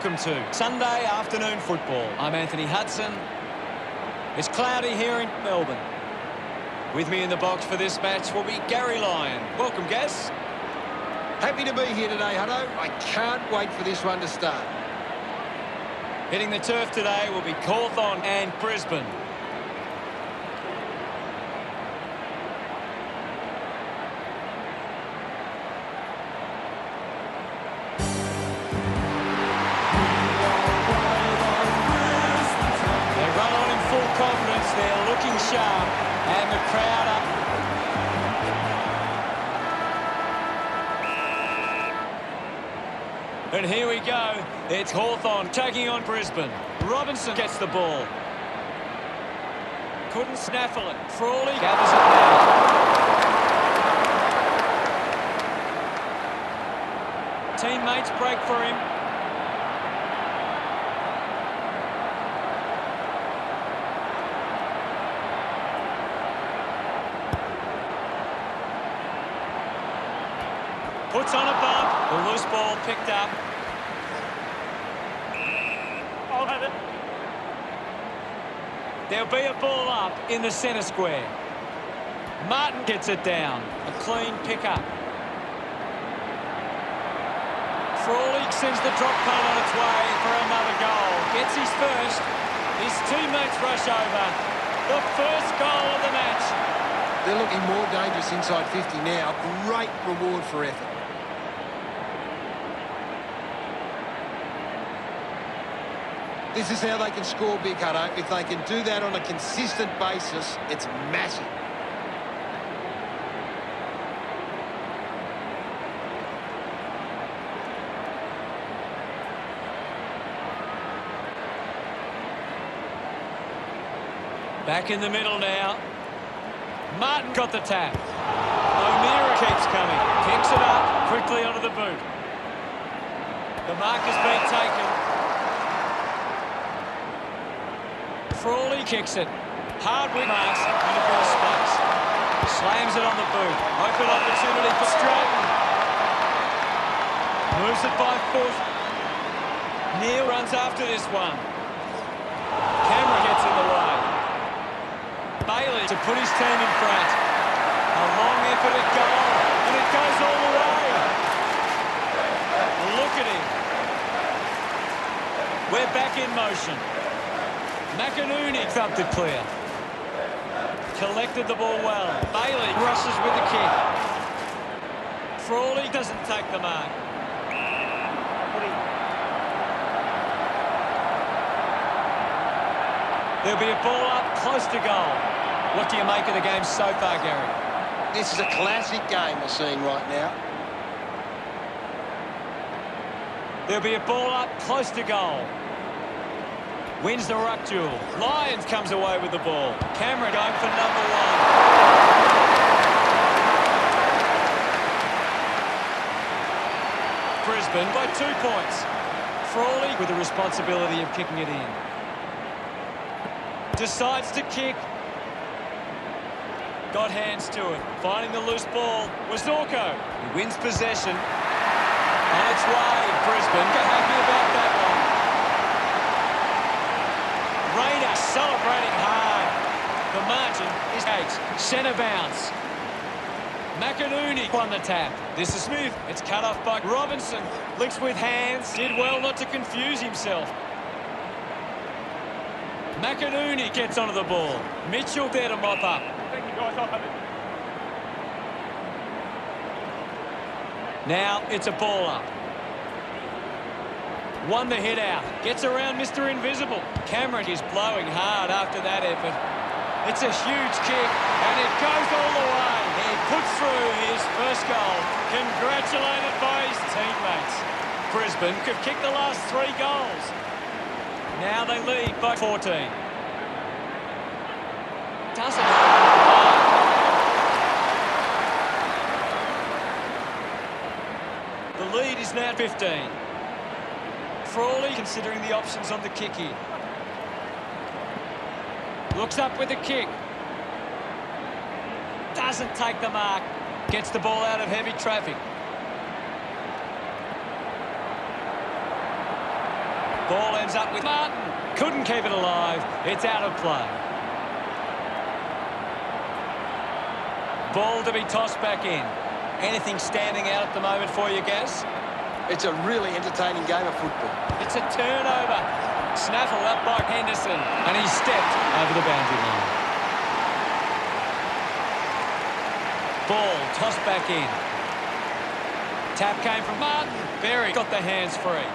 welcome to Sunday afternoon football. I'm Anthony Hudson. It's cloudy here in Melbourne. With me in the box for this match will be Gary Lyon. Welcome, Gaz. Happy to be here today, Hutto. I can't wait for this one to start. Hitting the turf today will be Hawthorn and Brisbane. Confidence, they're looking sharp, and the crowd up. And here we go. It's Hawthorn taking on Brisbane. Robinson gets the ball. Couldn't snaffle it. Frawley gathers it now. Teammates break for him. Puts on a bump. The loose ball picked up. I'll have it. There'll be a ball up in the centre square. Martin gets it down. A clean pick-up. Frawley sends the drop punt on its way for another goal. Gets his first. His teammates rush over. The first goal of the match. They're looking more dangerous inside 50 now. Great reward for effort. This is how they can score big, Hutto. If they can do that on a consistent basis, it's massive. Back in the middle now. Martin got the tap. O'Meara keeps coming. Kicks it up quickly onto the boot. The mark has been taken. Frawley kicks it. Hardwick marks in a bit of space. Slams it on the boot. Open opportunity for Stratton. Moves it by foot. Neal runs after this one. Cameron gets in the way. Bailey to put his team in front. A long effort at goal. And it goes all the way. Look at him. We're back in motion. McInerney thumped it clear. Collected the ball well. Bailey rushes with the kick. Frawley doesn't take the mark. There'll be a ball up close to goal. What do you make of the game so far, Gary? This is a classic game we're seeing right now. There'll be a ball up close to goal. Wins the ruck duel. Lyons comes away with the ball. Cameron going for number one. Brisbane by 2 points. Frawley with the responsibility of kicking it in. Decides to kick. Got hands to it. Finding the loose ball was Zorko. He wins possession. On its way, Brisbane got happy about that one. Raider celebrating hard. The margin is 8. Centre bounce. McInerney won the tap. This is Smith. It's cut off by Robinson. Licks with hands. Did well not to confuse himself. McInerney gets onto the ball. Mitchell there to mop up. Thank you, guys. I'll have it. Now it's a ball up. Won the hit out. Gets around Mr. Invisible. Cameron is blowing hard after that effort. It's a huge kick, and it goes all the way. He puts through his first goal. Congratulated by his teammates. Brisbane could kick the last 3 goals. Now they lead by 14. Doesn't The lead is now 15. Frawley considering the options on the kick here. Looks up with the kick. Doesn't take the mark. Gets the ball out of heavy traffic. Ball ends up with Martin. Couldn't keep it alive. It's out of play. Ball to be tossed back in. Anything standing out at the moment for you, Gaz? It's a really entertaining game of football. It's a turnover. Snaffled up by Henderson, and he stepped over the boundary line. Ball tossed back in. Tap came from Martin. Berry got the hands free.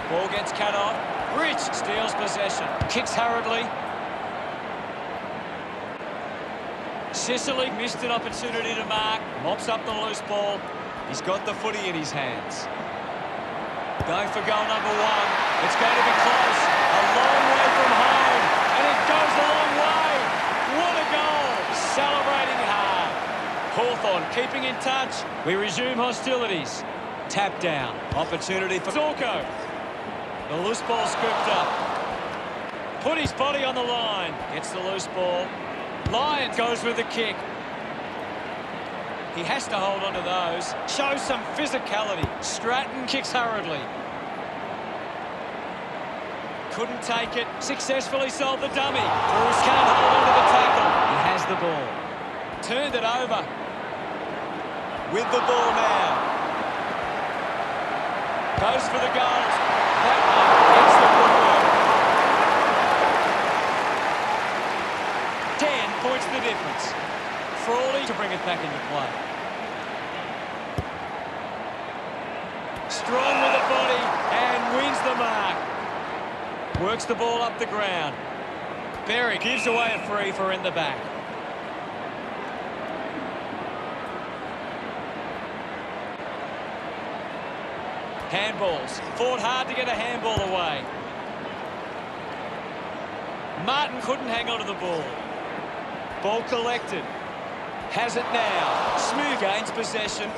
Ball gets cut off. Rich steals possession. Kicks hurriedly. Sicily missed an opportunity to mark. Mops up the loose ball. He's got the footy in his hands. Going for goal number one. It's going to be close. A long way from home. And it goes a long way. What a goal. Celebrating hard. Hawthorn keeping in touch. We resume hostilities. Tap down. Opportunity for Zorko. The loose ball scooped up. Put his body on the line. Gets the loose ball. Lyons goes with the kick. He has to hold on to those. Shows some physicality. Stratton kicks hurriedly. Couldn't take it. Successfully sold the dummy. Bruce can't hold on to the tackle. He has the ball. Turned it over. With the ball now. Goes for the goals. That one gets the footwork. 10 points the difference. Frawley to bring it back into play. Strong with the body and wins the mark. Works the ball up the ground. Berry gives away a free for in the back. Handballs. Fought hard to get a handball away. Martin couldn't hang on to the ball. Ball collected. Has it now. Smooth gains possession.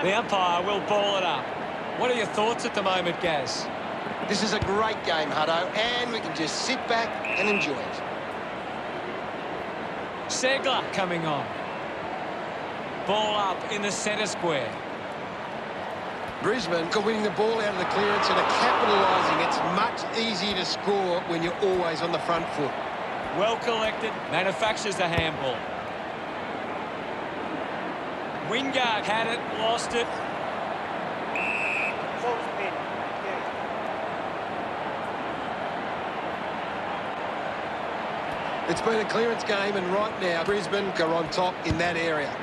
The umpire will ball it up. What are your thoughts at the moment, Gaz? This is a great game, Hutto, and we can just sit back and enjoy it. Segler coming on. Ball up in the centre square. Brisbane winning the ball out of the clearance and are capitalising. It's much easier to score when you're always on the front foot. Well collected, manufactures a handball. Wingard had it, lost it. It's been a clearance game, and right now Brisbane are on top in that area.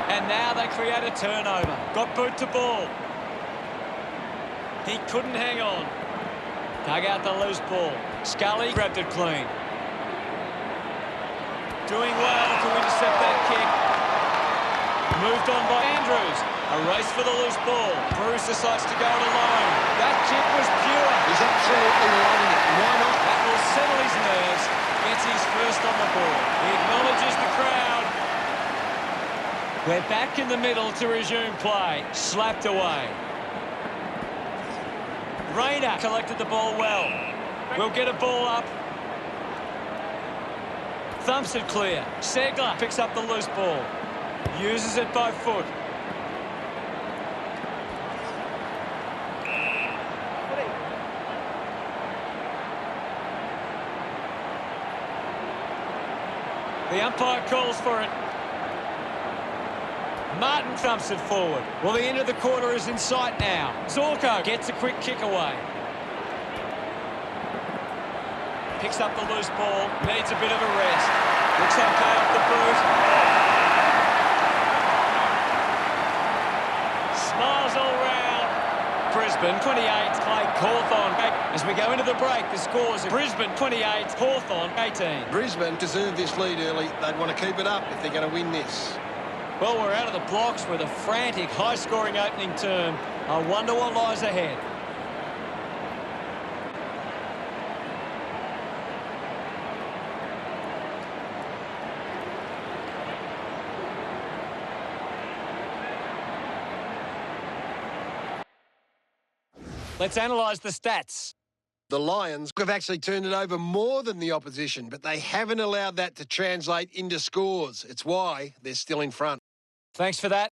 And now they create a turnover. Got boot to ball. He couldn't hang on. Dug out the loose ball. Scully grabbed it clean. Doing well to intercept that kick. Moved on by Andrews. A race for the loose ball. Bruce decides to go it alone. That kick was pure. He's absolutely loving it. Why not? That will settle his nerves. Gets his first on the ball. He acknowledges the crowd. We're back in the middle to resume play. Slapped away. Rayner collected the ball well. We'll get a ball up. Thumps it clear. Segler picks up the loose ball. Uses it by foot. The umpire calls for it. Martin thumps it forward. Well, the end of the quarter is in sight now. Zorko gets a quick kick away. Picks up the loose ball. Needs a bit of a rest. Looks okay off the boot. Smiles all round. Brisbane 28, Hawthorn. As we go into the break, the scores are Brisbane 28, Hawthorn 18. Brisbane deserve this lead early. They'd want to keep it up if they're going to win this. Well, we're out of the blocks with a frantic, high-scoring opening term. I wonder what lies ahead. Let's analyse the stats. The Lions have actually turned it over more than the opposition, but they haven't allowed that to translate into scores. It's why they're still in front. Thanks for that.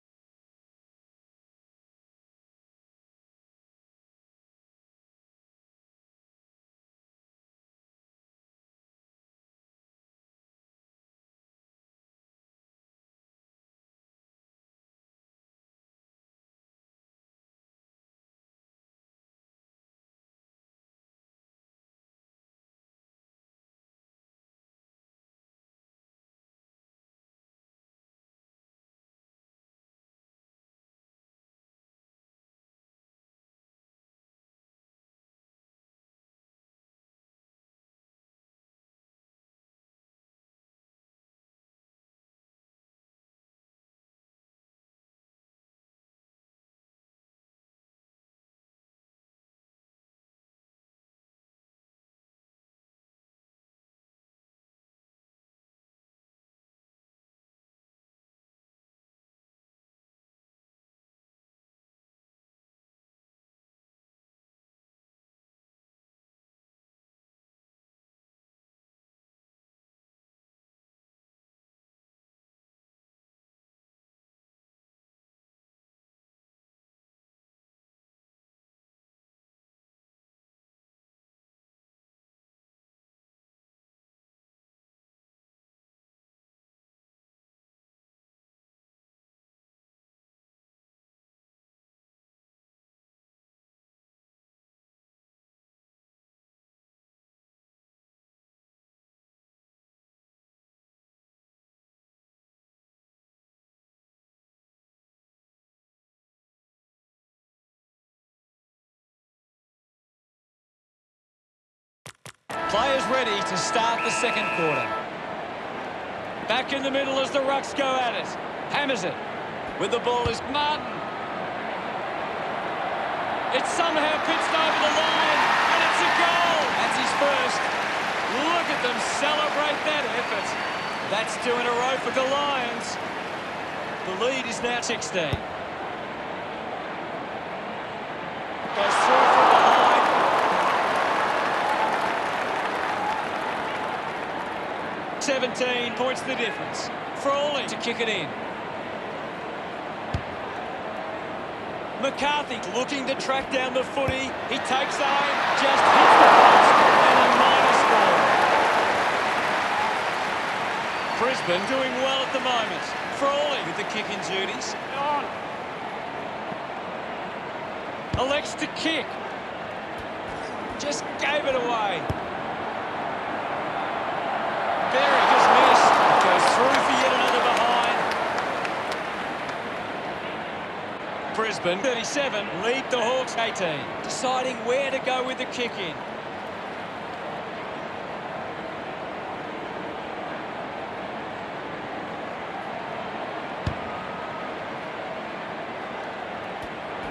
Players ready to start the second quarter. Back in the middle as the Rucks go at it. Hammers it. With the ball is Martin. It's somehow pitched over the line, and it's a goal. That's his first. Look at them celebrate that effort. That's 2 in a row for the Lions. The lead is now 16. Goes through from behind. "17 points the difference. Frawley to kick it in. McCarthy looking to track down the footy. He takes aim, just hits the post, and a -4. Brisbane doing well at the moment. Frawley with the kicking duties. On. Elects to kick. Just gave it away. Berry just missed. Goes through for yet another behind. Brisbane, 37, lead the Hawks 18. Deciding where to go with the kick-in.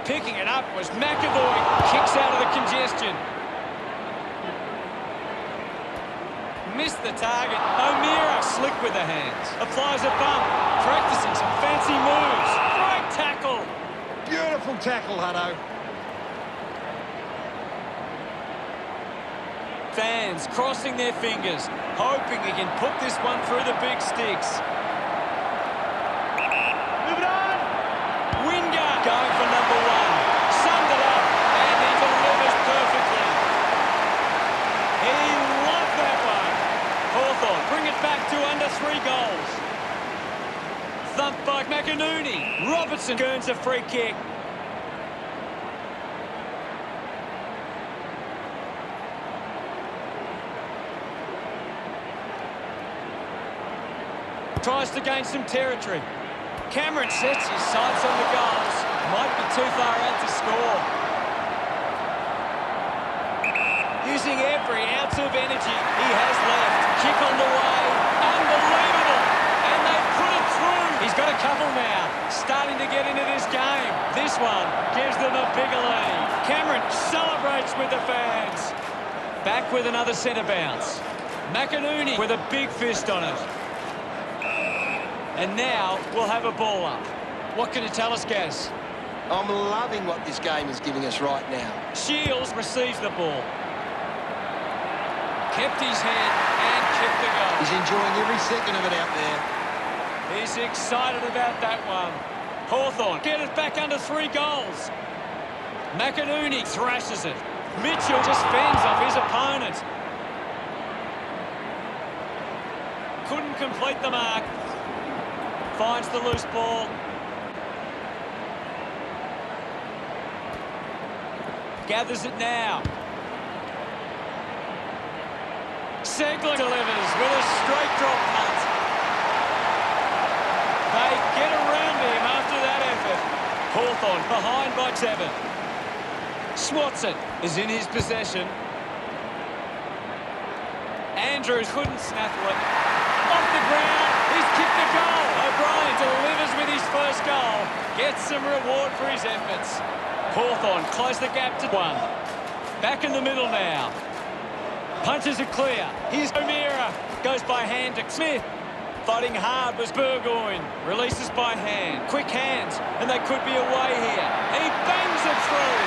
Picking it up was McAvoy. Kicks out of the congestion. Missed the target. O'Meara slick with the hands. Applies a bump. Practicing some fancy moves. Great tackle. Beautiful tackle, Hutto. Fans crossing their fingers, hoping he can put this one through the big sticks. Move it on. Wingard going for number 1. Summed it up, and he delivers perfectly. He loved that one. Hawthorn bring it back to under 3 goals. Thumped by McInerney. Robertson earns a free kick. Tries to gain some territory. Cameron sets his sights on the goals. Might be too far out to score. Using every ounce of energy he has left. Kick on the way. Unbelievable. And they put it through. He's got a couple now. Starting to get into this game. This one gives them a bigger lead. Cameron celebrates with the fans. Back with another centre bounce. McInerney with a big fist on it. And now we'll have a ball up. What can you tell us, Gaz? I'm loving what this game is giving us right now. Shields receives the ball. Kept his head and kicked the goal. He's enjoying every second of it out there. He's excited about that one. Hawthorn get it back under 3 goals. McInerney thrashes it. Mitchell just fends off his opponent. Couldn't complete the mark. Finds the loose ball. Gathers it now. Segler delivers with a straight drop punt. They get around him after that effort. Hawthorn behind by 7. Swatson is in his possession. Andrews couldn't snaffle it. Off the ground, he's kicked the goal. O'Brien delivers with his first goal. Gets some reward for his efforts. Hawthorn close the gap to 1. Back in the middle now. Punches it clear. Here's O'Meara. Goes by hand to Smith. Fighting hard was Burgoyne. Releases by hand. Quick hands, and they could be away here. He bangs it through.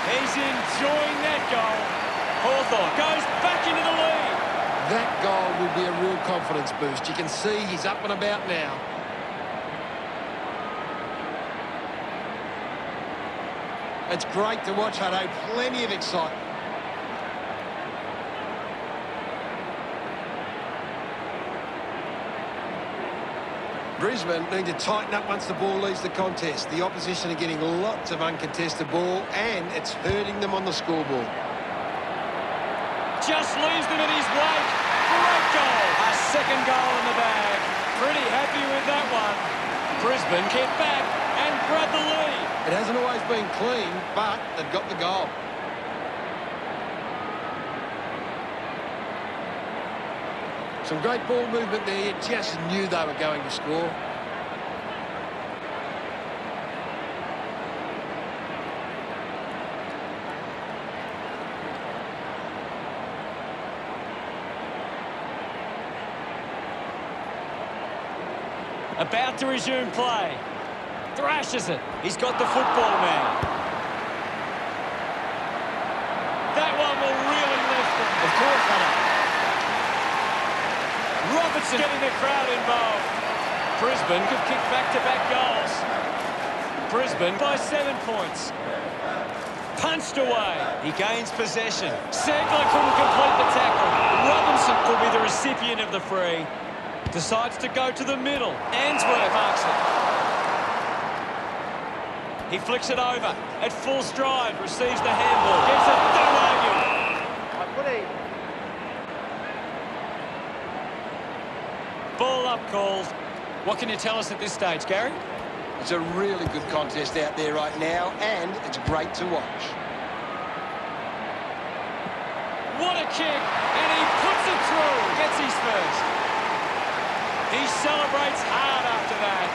He's enjoying that goal. Hawthorn goes back into the lead. That goal will be a real confidence boost. You can see he's up and about now. It's great to watch, Hutto. Plenty of excitement. Brisbane need to tighten up once the ball leaves the contest. The opposition are getting lots of uncontested ball, and it's hurting them on the scoreboard. Just leaves them in his wake. Great goal. A second goal in the bag. Pretty happy with that one. Brisbane get back and grab the lead. It hasn't always been clean, but they've got the goal. Some great ball movement there. You just knew they were going to score. About to resume play. Thrashes it. He's got the football now. That one will really lift him. Of course, Hunter. Robertson getting the crowd involved. Brisbane could kick back-to-back goals. Brisbane by 7 points. Punched away. He gains possession. Segler couldn't complete the tackle. Robinson could be the recipient of the free. Decides to go to the middle. Answorth marks it. He flicks it over. At full stride, receives the handball. Gives it, don't argue. Ball up calls. What can you tell us at this stage, Gary? It's a really good contest out there right now, and it's great to watch. What a kick, and he puts it through. Gets his first. He celebrates hard after that.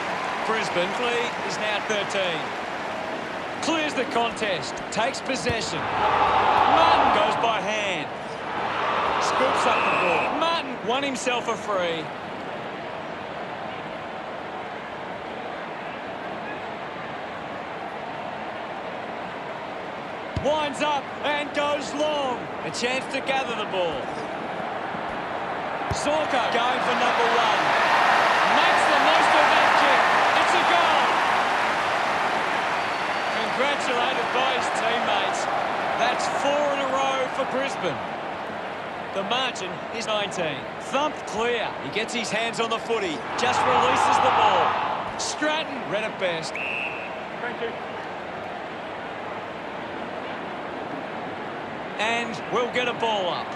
Brisbane lead is now 13. Clears the contest, takes possession. Martin goes by hand. Scoops up the ball. Martin won himself a free. Winds up and goes long. A chance to gather the ball. Zorko going for number one. Makes the most of that kick. It's a goal. Congratulated by his teammates. That's 4 in a row for Brisbane. The margin is 19. Thumped clear. He gets his hands on the footy. Just releases the ball. Stratton read it best. Thank you. And we'll get a ball up.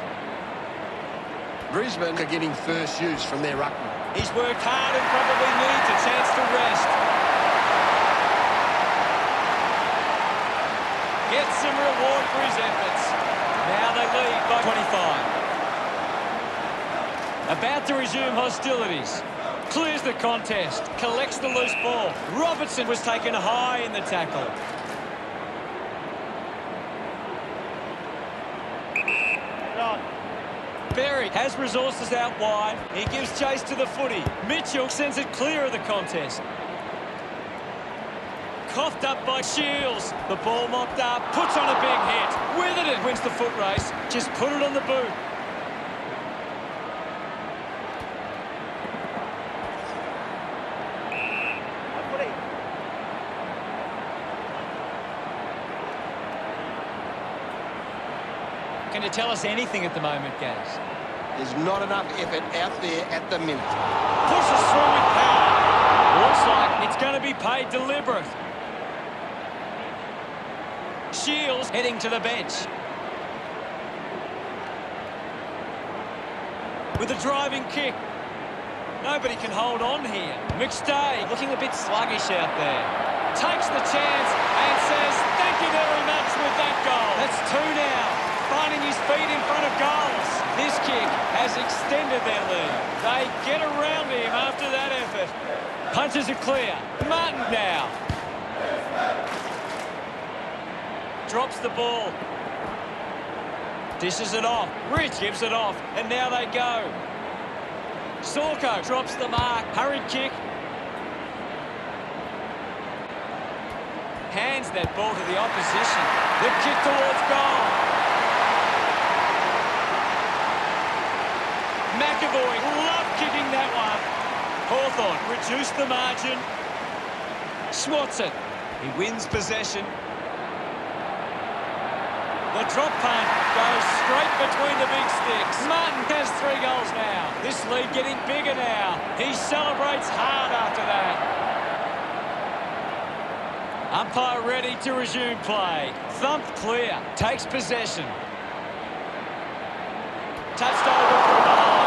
Brisbane are getting first use from their ruckman. He's worked hard and probably needs a chance to rest. Gets some reward for his efforts. Now they lead by 25. About to resume hostilities. Clears the contest. Collects the loose ball. Robertson was taken high in the tackle. Berry has resources out wide. He gives chase to the footy. Mitchell sends it clear of the contest. Coughed up by Shields. The ball mopped up. Puts on a big hit. Withered it. Wins the foot race. Just put it on the boot. Can you tell us anything at the moment, Gaz? There's not enough effort out there at the minute. Pushes through with power. Looks like it's going to be paid deliberate. Shields heading to the bench. With a driving kick. Nobody can hold on here. McStay looking a bit sluggish out there. Takes the chance and says, thank you very much with that goal. That's 2 now. Finding his feet in front of goals. This kick has extended their lead. They get around him after that effort. Punches it clear. Martin now. Drops the ball. Dishes it off. Rich gives it off. And now they go. Zorko drops the mark. Hurried kick. Hands that ball to the opposition. The kick towards goal. McAvoy loved kicking that one. Hawthorn reduced the margin. Swats it. He wins possession. The drop punt goes straight between the big sticks. Martin has 3 goals now. This lead getting bigger now. He celebrates hard after that. Umpire ready to resume play. Thumped clear. Takes possession. Touched over from behind.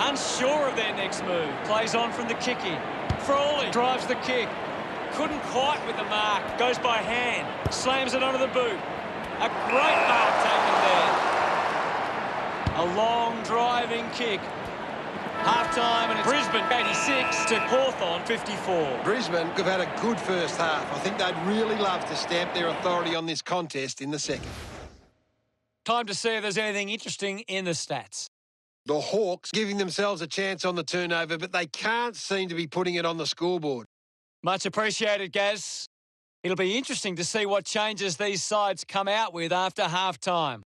Unsure of their next move. Plays on from the kick-in. Frawley drives the kick. Couldn't quite with the mark. Goes by hand. Slams it onto the boot. A great mark taken there. A long driving kick. Half-time, and it's Brisbane 86 to Hawthorn 54. Brisbane have had a good first half. I think they'd really love to stamp their authority on this contest in the second. Time to see if there's anything interesting in the stats. The Hawks giving themselves a chance on the turnover, but they can't seem to be putting it on the scoreboard. Much appreciated, Gaz. It'll be interesting to see what changes these sides come out with after half-time.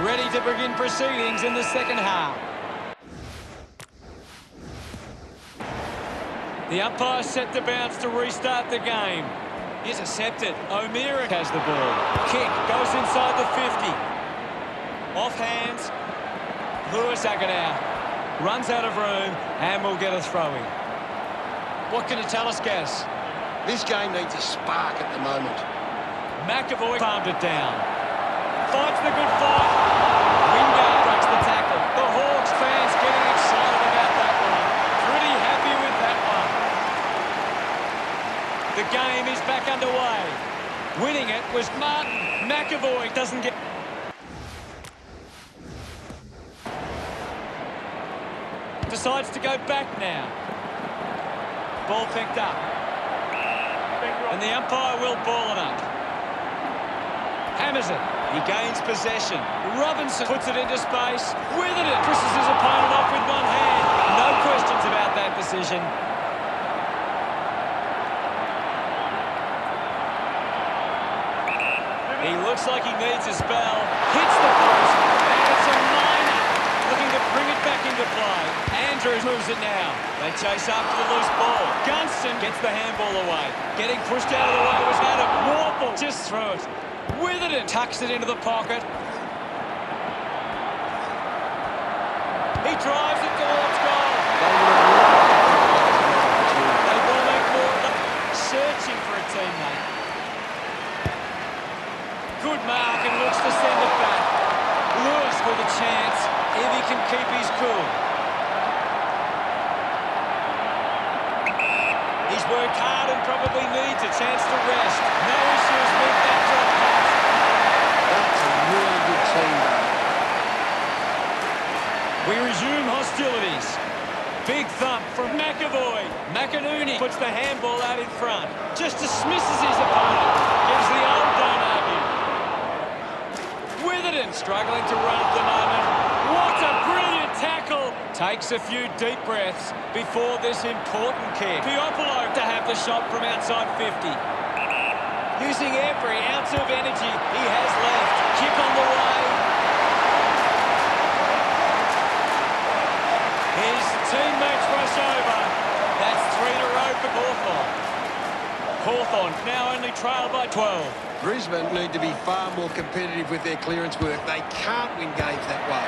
Ready to begin proceedings in the second half. The umpire set the bounce to restart the game. Intercepted. O'Meara has the ball. Kick goes inside the 50. Off hands. Lewis out. Runs out of room and will get a throw-in. What can you tell us, Gaz? This game needs a spark at the moment. McAvoy palmed it down. Fights the good fight. Wingard breaks the tackle. The Hawks fans getting excited about that one. Pretty happy with that one. The game is back underway. Winning it was Martin. McAvoy doesn't get... Decides to go back now. Ball picked up. And the umpire will ball it up. Hammers it. He gains possession. Robinson puts it into space. With it, pushes his opponent off with one hand. No questions about that decision. He looks like he needs a spell. Hits the post. And it's a minor. Looking to bring it back into play. Andrews moves it now. They chase after the loose ball. Gunston gets the handball away. Getting pushed out of the way was Adam. Warple just threw it. With it and tucks it into the pocket. He drives it towards goal. They will make more of them. Searching for a teammate. Good mark and looks to send it back. Lewis with a chance if he can keep his cool. He's worked hard and probably needs a chance to rest. No issues with that drop pass. That's a really good team, though. We resume hostilities. Big thump from McAvoy. McInerney puts the handball out in front. Just dismisses his opponent. Gives the old don't argue. Witherden struggling to run at the moment. What a brilliant tackle. Takes a few deep breaths before this important kick. Piopolo to have the shot from outside 50. Using every ounce of energy he has left. Kick on the way. His teammates rush over. That's 3 in a row for Hawthorn. Hawthorn now only trail by 12. Brisbane need to be far more competitive with their clearance work. They can't win games that way.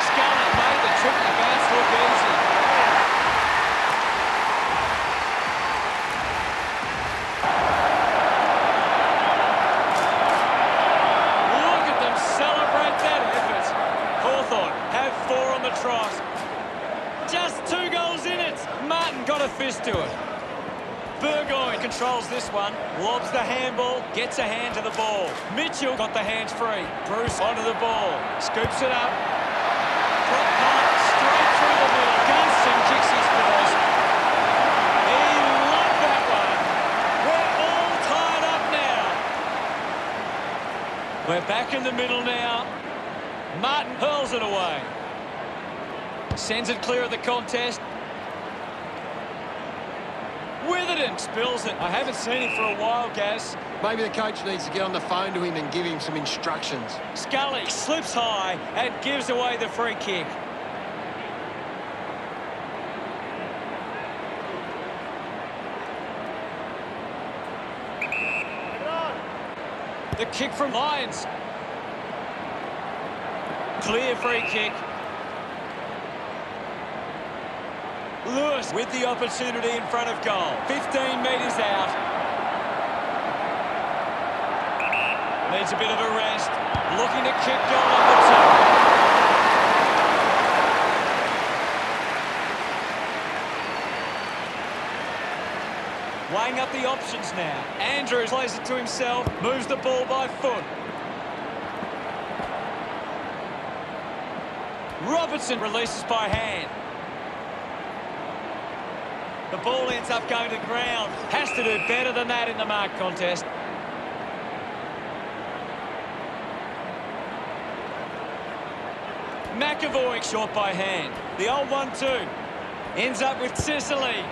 Scully made the tricky bounce look easy. Look at them celebrate that effort. Hawthorn have 4 on the trot. Just 2 goals in it. Martin got a fist to it. Burgoyne controls this one, lobs the handball, gets a hand to the ball. Mitchell got the hands free. Bruce onto the ball, scoops it up. Prop punt straight through the middle. Gunston kicks his balls. He loved that one. We're all tied up now. We're back in the middle now. Martin hurls it away. Sends it clear of the contest. Witherden spills it. I haven't seen him for a while, Gaz. Maybe the coach needs to get on the phone to him and give him some instructions. Scully slips high and gives away the free kick. The kick from Lyons. Clear free kick. Lewis with the opportunity in front of goal. 15 metres out. Needs a bit of a rest. Looking to kick goal number 2. Weighing up the options now. Andrews plays it to himself. Moves the ball by foot. Robertson releases by hand. The ball ends up going to ground. Has to do better than that in the mark contest. McAvoy short by hand. The old 1-2. Ends up with Sicily.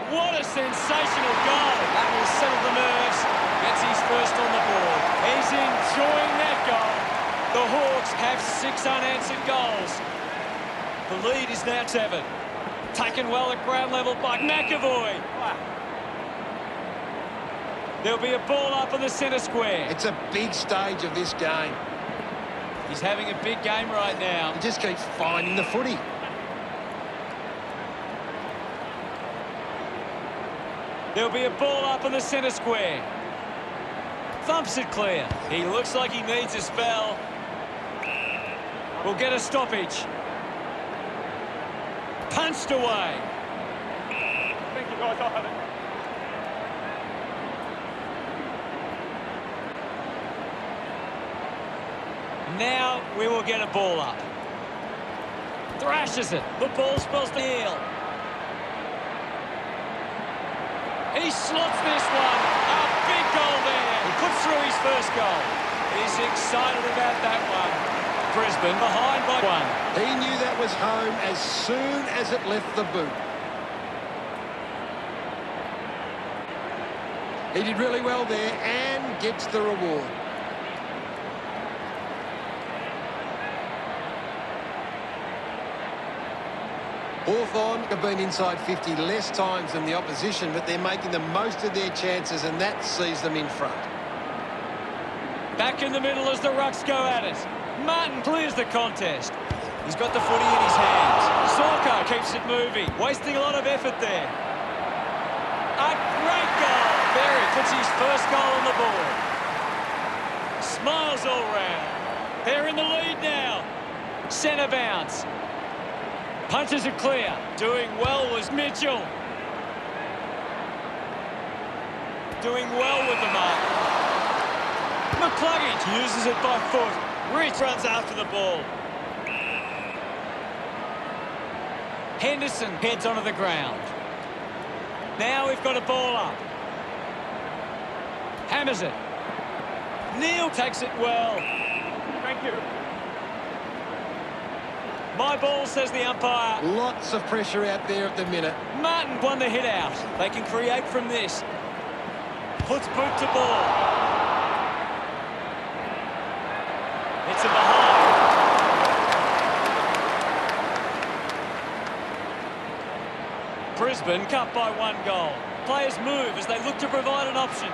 What a sensational goal. That will settle the nerves. Gets his first on the board. He's enjoying that goal. The Hawks have 6 unanswered goals. The lead is now 7. Taken well at ground level by McAvoy. There'll be a ball up in the centre square. It's a big stage of this game. He's having a big game right now. He just keeps finding the footy. There'll be a ball up in the centre square. Thumps it clear. He looks like he needs a spell. We'll get a stoppage. Punched away. Thank you, guys. I'll have it. Now we will get a ball up. Thrashes it. The ball spells the heel. He slots this one. A big goal there. He puts through his first goal. He's excited about that one. Brisbane behind by 1. He knew that was home as soon as it left the boot. He did really well there and gets the reward. Hawthorn have been inside 50 less times than the opposition, but they're making the most of their chances, and that sees them in front. Back in the middle as the Rucks go at it. Martin clears the contest. He's got the footy in his hands. Sorko keeps it moving, wasting a lot of effort there. A great goal. Berry puts his first goal on the board. Smiles all round. They're in the lead now. Centre bounce. Punches it clear. Doing well was Mitchell. Doing well with the mark. McCluggage uses it by foot. Rich runs after the ball. Henderson heads onto the ground. Now we've got a ball up. Hammers it. Neal takes it well. Thank you. My ball, says the umpire. Lots of pressure out there at the minute. Martin won the hit out. They can create from this. Puts boot to ball. It's a behind. Brisbane cut by 1 goal. Players move as they look to provide an option.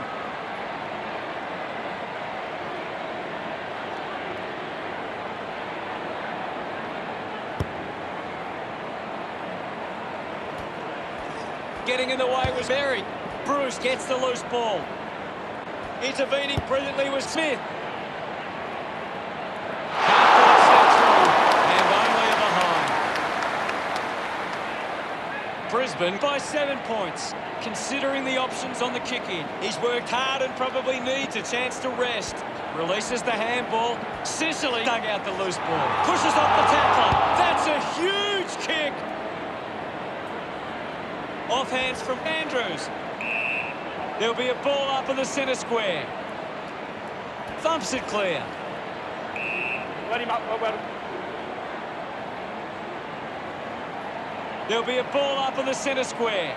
Getting in the way was Berry. Bruce gets the loose ball. Intervening brilliantly was Smith. Half-court century, and only a behind. Brisbane by 7 points. Considering the options on the kick-in, he's worked hard and probably needs a chance to rest. Releases the handball. Sicily dug out the loose ball. Pushes off the tackler. That's a huge kick. Off hands from Andrews. There'll be a ball up in the centre square. Thumps it clear. Let him up. Well. There'll be a ball up in the centre square.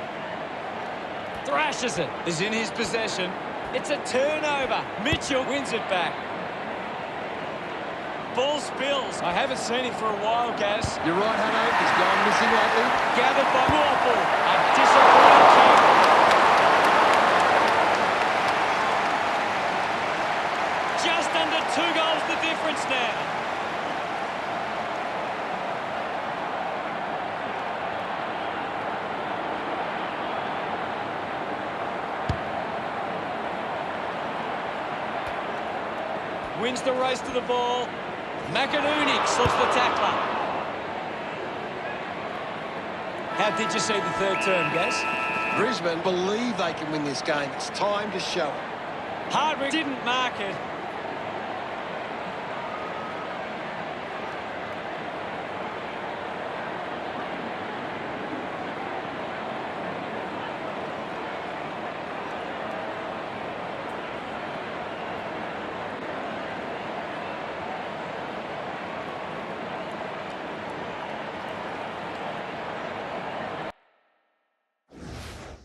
Thrashes it. Is in his possession. It's a turnover. Mitchell wins it back. Ball spills. I haven't seen him for a while, Gaz. You're right, Hano. He's gone missing lately. Gathered by Warple. A disappointing kick. Just under 2 goals the difference now. Wins the race to the ball. McInerney slips the tackler. How did you see the third term, Gaz? Brisbane believe they can win this game. It's time to show it. Hardwick didn't mark it.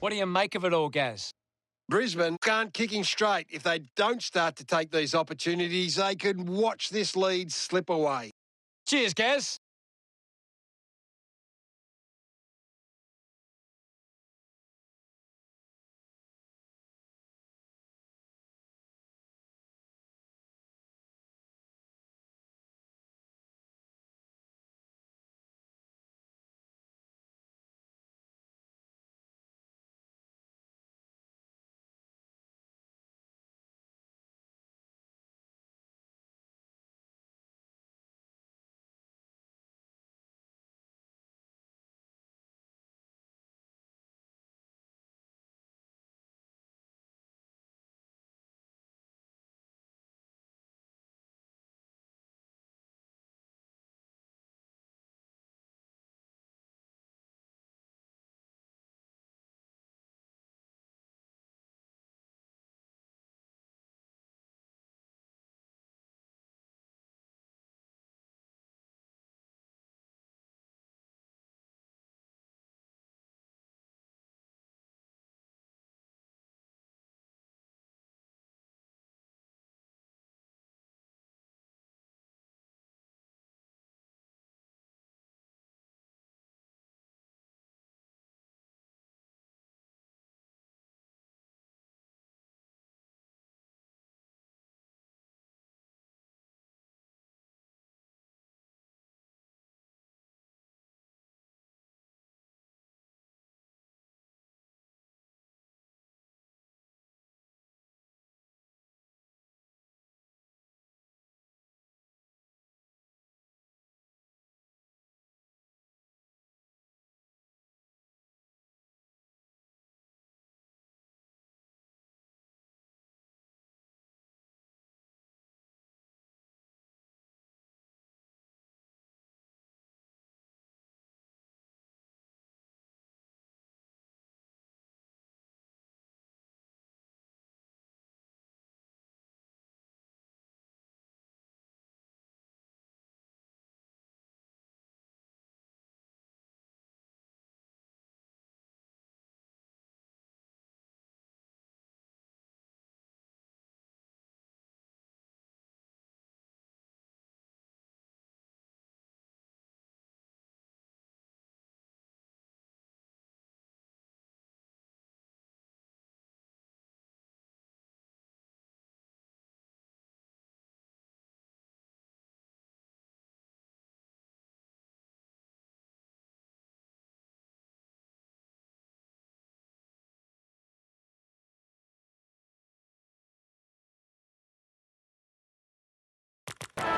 What do you make of it all, Gaz? Brisbane aren't kicking straight. If they don't start to take these opportunities, they could watch this lead slip away. Cheers, Gaz.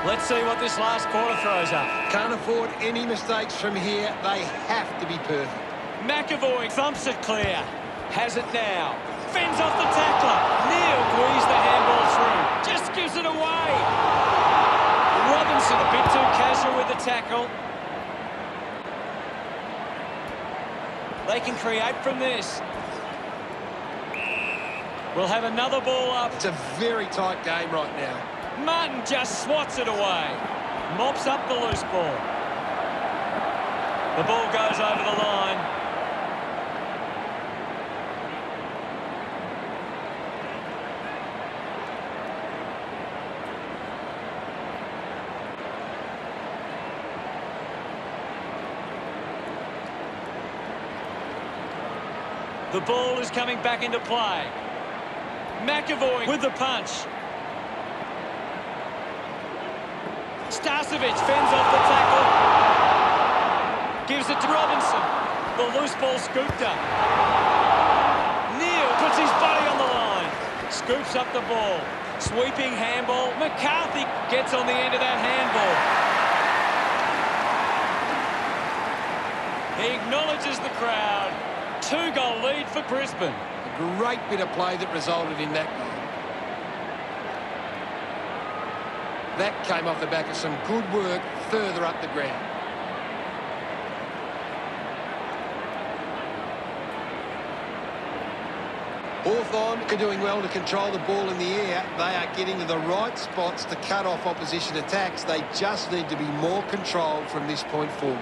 Let's see what this last quarter throws up. Can't afford any mistakes from here. They have to be perfect. McAvoy thumps it clear. Has it now. Fends off the tackler. Neil squeezes the handball through. Just gives it away. Robinson a bit too casual with the tackle. They can create from this. We'll have another ball up. It's a very tight game right now. Martin just swats it away. Mops up the loose ball. The ball goes over the line. The ball is coming back into play. McAvoy with the punch. Starcevic fends off the tackle. Gives it to Robinson. The loose ball scooped up. Neil puts his body on the line. Scoops up the ball. Sweeping handball. McCarthy gets on the end of that handball. He acknowledges the crowd. 2-goal lead for Brisbane. A great bit of play that resulted in that goal. That came off the back of some good work further up the ground. Hawthorn are doing well to control the ball in the air. They are getting to the right spots to cut off opposition attacks. They just need to be more controlled from this point forward.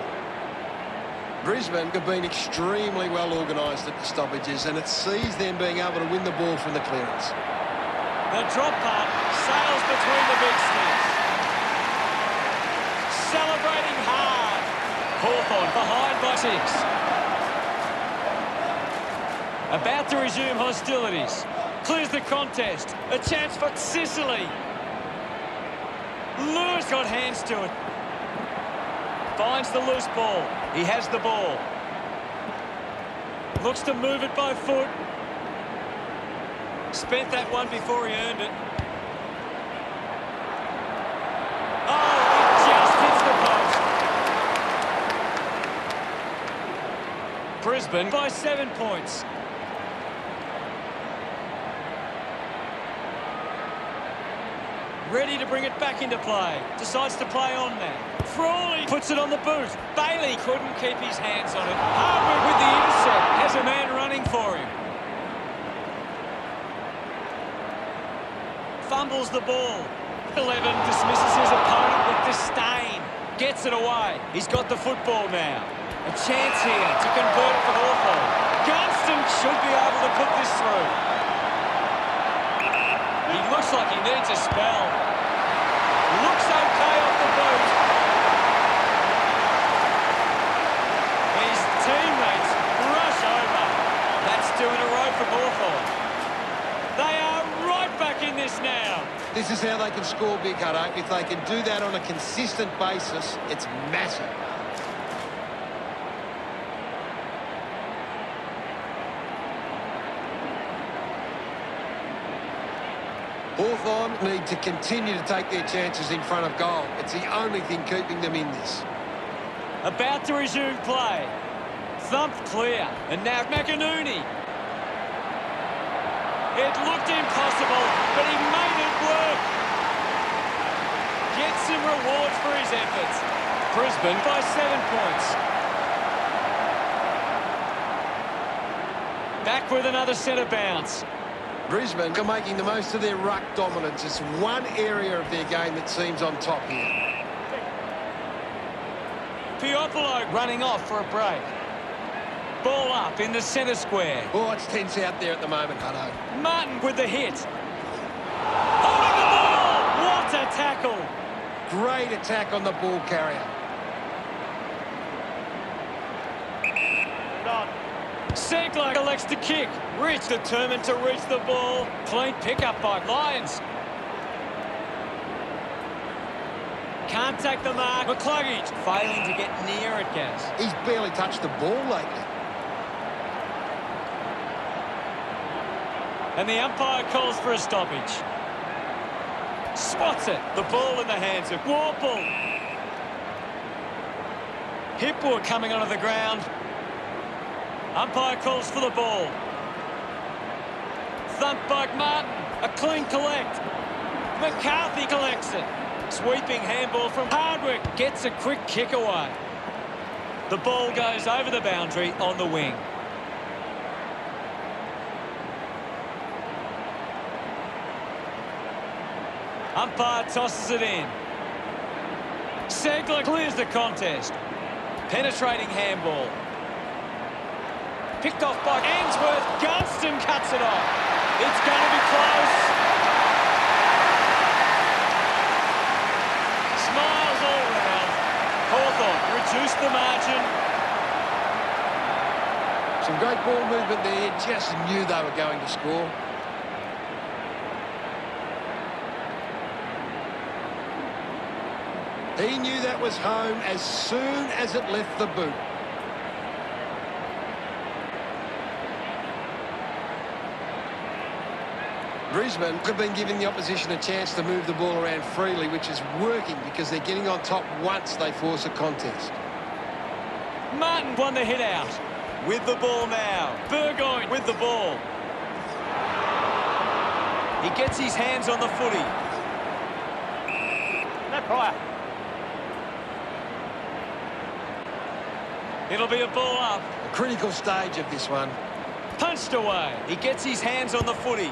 Brisbane have been extremely well organised at the stoppages, and it sees them being able to win the ball from the clearance. The drop punt sails between the big sticks. Celebrating hard. Hawthorn behind by 6. About to resume hostilities. Clears the contest. A chance for Sicily. Lewis got hands to it. Finds the loose ball. He has the ball. Looks to move it by foot. Spent that one before he earned it. Oh, it just hits the post. Brisbane by 7 points. Ready to bring it back into play. Decides to play on now. Frawley puts it on the boot. Bailey couldn't keep his hands on it. Hardwick with the intercept. Has a man running for him. Fumbles the ball. 11 dismisses his opponent with disdain. Gets it away. He's got the football now. A chance here to convert it for Hawthorn. Gunston should be able to put this through. He looks like he needs a spell. Looks okay off the boot. His teammates rush over. That's 2 in a row from Hawthorn. They are right back in this now. This is how they can score big, Hutto. If they can do that on a consistent basis, it's massive. Hawthorn need to continue to take their chances in front of goal. It's the only thing keeping them in this. About to resume play. Thumped clear. And now McInerney. It looked impossible, but he made it work. Gets some rewards for his efforts. Brisbane by 7 points. Back with another centre bounce. Brisbane are making the most of their ruck dominance. It's one area of their game that seems on top here. Piopolo running off for a break. Ball up in the centre square. Oh, it's tense out there at the moment, Hutto. Martin with the hit. Holding the ball! What a tackle! Great attack on the ball carrier. Segler elects to kick. Rich determined to reach the ball. Clean pickup by Lions. Can't take the mark. McCluggage failing to get near it, Gaz. He's barely touched the ball lately. And the umpire calls for a stoppage. Spots it. The ball in the hands of Warple. Hipwood coming onto the ground. Umpire calls for the ball. Thumped by Martin. A clean collect. McCarthy collects it. Sweeping handball from Hardwick. Gets a quick kick away. The ball goes over the boundary on the wing. Umpire tosses it in. Segler clears the contest. Penetrating handball. Picked off by Ainsworth. Gunston cuts it off. It's going to be close. Smiles all round. Hawthorn reduced the margin. Some great ball movement there. Just knew they were going to score. He knew that was home as soon as it left the boot. Brisbane have been giving the opposition a chance to move the ball around freely, which is working because they're getting on top once they force a contest. Martin won the hit out. With the ball now. Burgoyne with the ball. He gets his hands on the footy. No prior. It'll be a ball up. A critical stage of this one. Punched away. He gets his hands on the footy.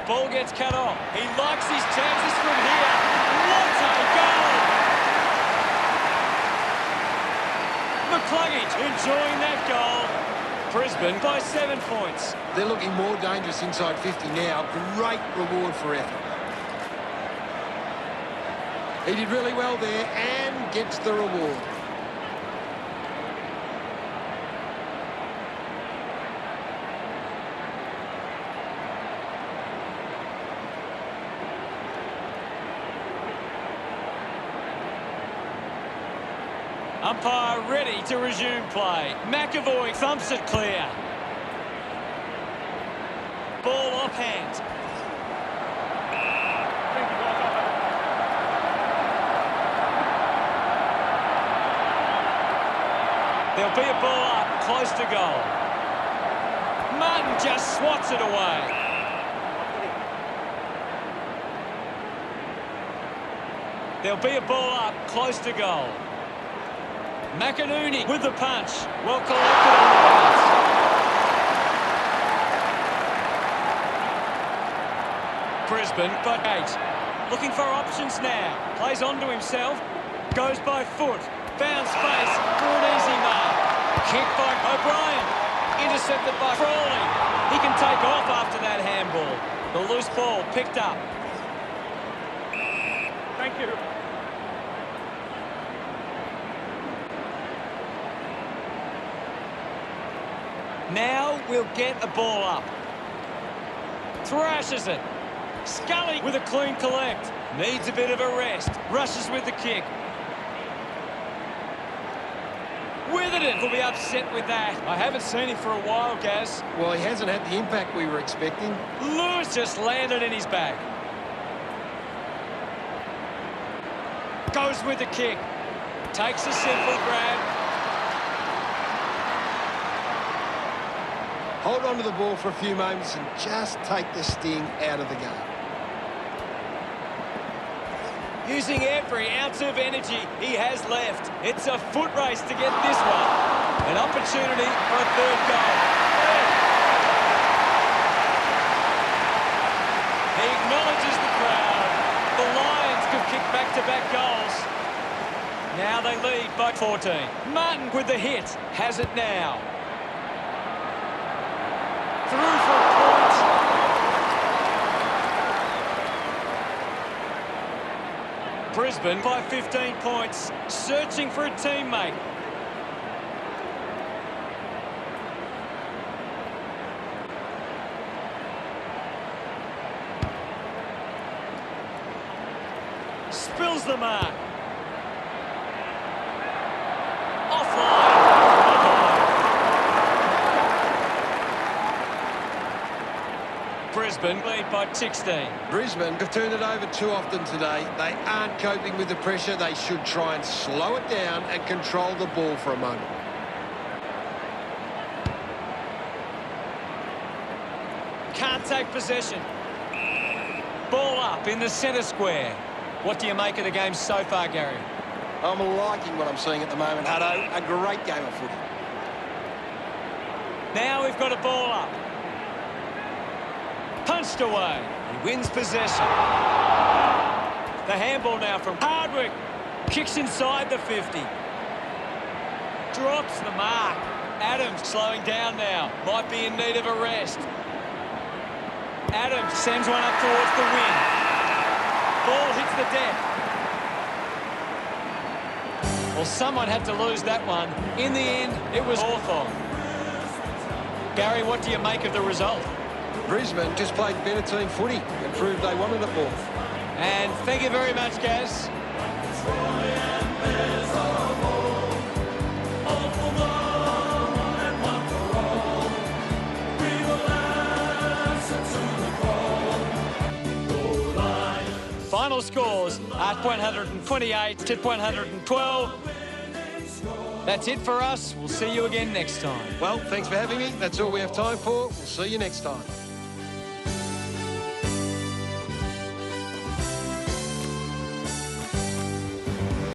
Ball gets cut off. He likes his chances from here. What a goal! McCluggage enjoying that goal. Brisbane by 7 points. They're looking more dangerous inside 50 now. Great reward for effort. He did really well there and gets the reward. Umpire ready to resume play. McAvoy thumps it clear. Ball offhand. Thank you, guys. There'll be a ball up, close to goal. Martin just swats it away. There'll be a ball up, close to goal. McInerney with the punch. Well collected on the bounce. Brisbane by 8. Looking for options now. Plays onto himself. Goes by foot. Found space for an easy mark. Kick by O'Brien. Intercepted by Frawley. He can take off after that handball. The loose ball picked up. Thank you. Now we'll get a ball up. Thrashes it. Scully with a clean collect. Needs a bit of a rest. Rushes with the kick. Witherden will be upset with that. I haven't seen him for a while, Gaz. Well, he hasn't had the impact we were expecting. Lewis just landed in his back. Goes with the kick. Takes a simple grab. Hold on to the ball for a few moments and just take the sting out of the game. Using every ounce of energy he has left. It's a foot race to get this one. An opportunity for a third goal. He acknowledges the crowd. The Lions could kick back-to-back goals. Now they lead by 14. Martin with the hit. Has it now. Through for a point. Brisbane by 15 points, searching for a teammate. Spills the mark. Offline. Brisbane lead by 16. Brisbane have turned it over too often today. They aren't coping with the pressure. They should try and slow it down and control the ball for a moment. Can't take possession. Ball up in the centre square. What do you make of the game so far, Gary? I'm liking what I'm seeing at the moment, Hutto. A great game of footy. Now we've got a ball up. Punched away. He wins possession. The handball now from Hardwick. Kicks inside the 50. Drops the mark. Adams slowing down now. Might be in need of a rest. Adams sends one up towards the wing. Ball hits the deck. Well, someone had to lose that one. In the end, it was Hawthorn. Gary, what do you make of the result? Brisbane just played better team footy and proved they wanted it more. And thank you very much, Gaz. final scores at 128 to 112. That's it for us. We'll see you again next time. Well, thanks for having me. That's all we have time for. We'll see you next time.